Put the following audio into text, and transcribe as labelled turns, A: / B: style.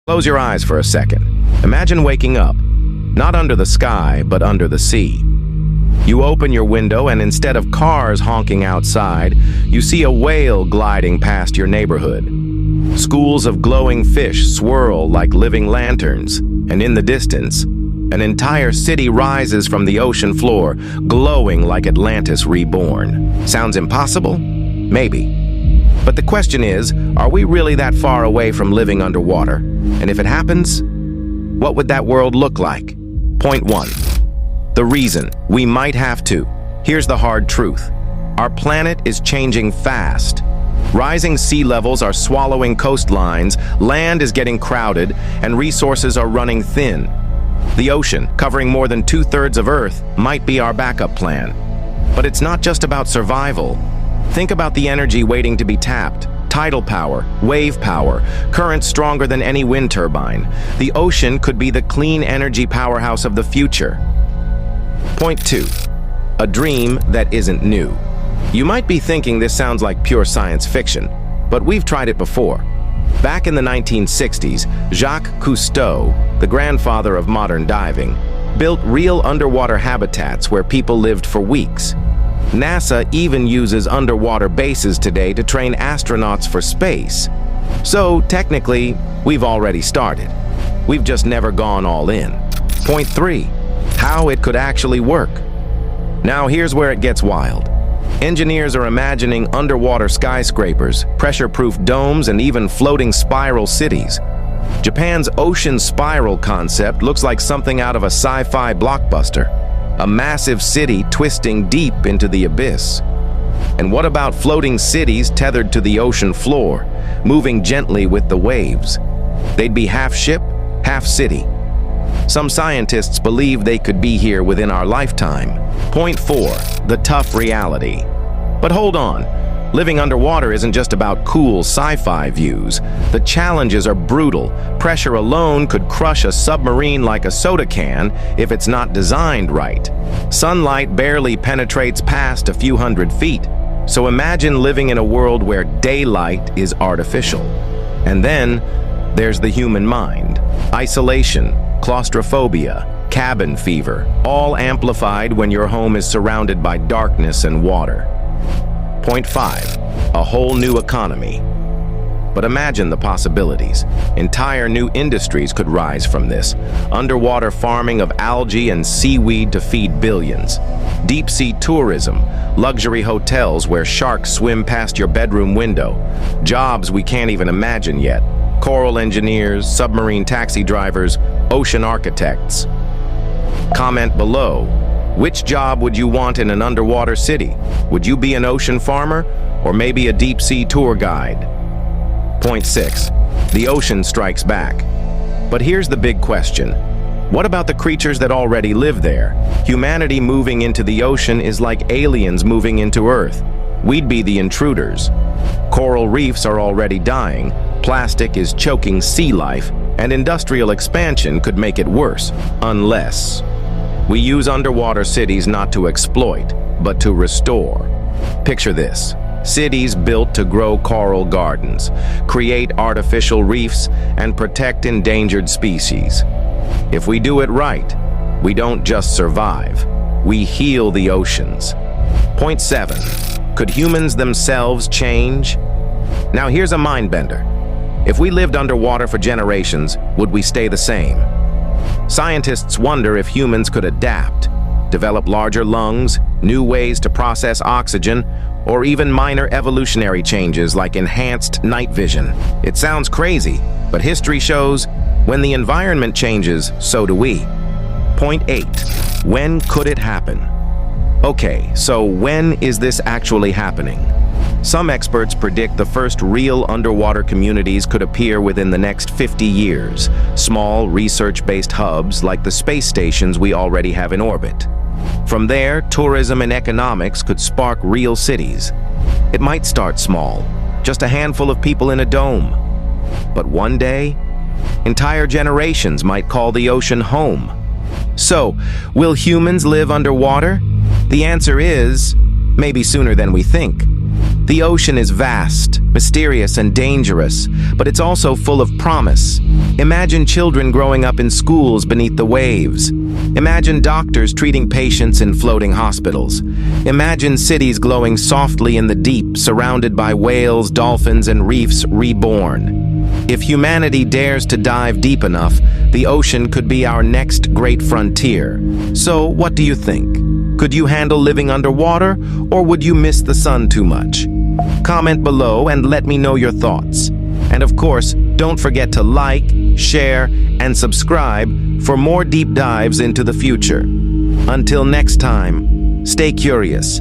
A: Close your eyes for a second. Imagine waking up, not under the sky, but under the sea. You open your window and instead of cars honking outside, you see a whale gliding past your neighborhood. Schools of glowing fish swirl like living lanterns, and in the distance, an entire city rises from the ocean floor, glowing like Atlantis reborn. Sounds impossible? Maybe. But the question is, are we really that far away from living underwater? And if it happens, what would that world look like? Point 1. The reason we might have to. Here's the hard truth. Our planet is changing fast. Rising sea levels are swallowing coastlines, land is getting crowded, and resources are running thin. The ocean, covering more than 2/3 of Earth, might be our backup plan. But it's not just about survival. Think about the energy waiting to be tapped. Tidal power, wave power, currents stronger than any wind turbine. The ocean could be the clean energy powerhouse of the future. Point 2. A dream that isn't new. You might be thinking this sounds like pure science fiction, but we've tried it before. Back in the 1960s, Jacques Cousteau, the grandfather of modern diving, built real underwater habitats where people lived for weeks. NASA even uses underwater bases today to train astronauts for space. So, technically, we've already started. We've just never gone all in. Point 3. How it could actually work. Now here's where it gets wild. Engineers are imagining underwater skyscrapers, pressure-proof domes, and even floating spiral cities. Japan's ocean spiral concept looks like something out of a sci-fi blockbuster. A massive city twisting deep into the abyss. And what about floating cities tethered to the ocean floor, moving gently with the waves? They'd be half ship, half city. Some scientists believe they could be here within our lifetime. Point 4. The tough reality. But hold on. Living underwater isn't just about cool sci-fi views. The challenges are brutal. Pressure alone could crush a submarine like a soda can if it's not designed right. Sunlight barely penetrates past a few hundred feet. So imagine living in a world where daylight is artificial. And then there's the human mind. Isolation, claustrophobia, cabin fever, all amplified when your home is surrounded by darkness and water. Point 5. A whole new economy. But imagine the possibilities. Entire new industries could rise from this. Underwater farming of algae and seaweed to feed billions. Deep-sea tourism, luxury hotels where sharks swim past your bedroom window. Jobs we can't even imagine yet. Coral engineers, submarine taxi drivers, ocean architects. Comment below. Which job would you want in an underwater city? Would you be an ocean farmer or maybe a deep-sea tour guide? Point 6. The ocean strikes back. But here's the big question. What about the creatures that already live there? Humanity moving into the ocean is like aliens moving into Earth. We'd be the intruders. Coral reefs are already dying, plastic is choking sea life, and industrial expansion could make it worse, unless we use underwater cities not to exploit, but to restore. Picture this. Cities built to grow coral gardens, create artificial reefs, and protect endangered species. If we do it right, we don't just survive, we heal the oceans. Point 7. Could humans themselves change? Now here's a mind bender. If we lived underwater for generations, would we stay the same? Scientists wonder if humans could adapt, develop larger lungs, new ways to process oxygen, or even minor evolutionary changes like enhanced night vision. It sounds crazy, but history shows when the environment changes, so do we. Point 8. When could it happen? Okay, so when is this actually happening? Some experts predict the first real underwater communities could appear within the next 50 years, small research-based hubs like the space stations we already have in orbit. From there, tourism and economics could spark real cities. It might start small, just a handful of people in a dome. But one day, entire generations might call the ocean home. So, will humans live underwater? The answer is, maybe sooner than we think. The ocean is vast, mysterious, and dangerous, but it's also full of promise. Imagine children growing up in schools beneath the waves. Imagine doctors treating patients in floating hospitals. Imagine cities glowing softly in the deep, surrounded by whales, dolphins, and reefs reborn. If humanity dares to dive deep enough, the ocean could be our next great frontier. So, what do you think? Could you handle living underwater, or would you miss the sun too much? Comment below and let me know your thoughts. And of course, don't forget to like, share, and subscribe for more deep dives into the future. Until next time, stay curious.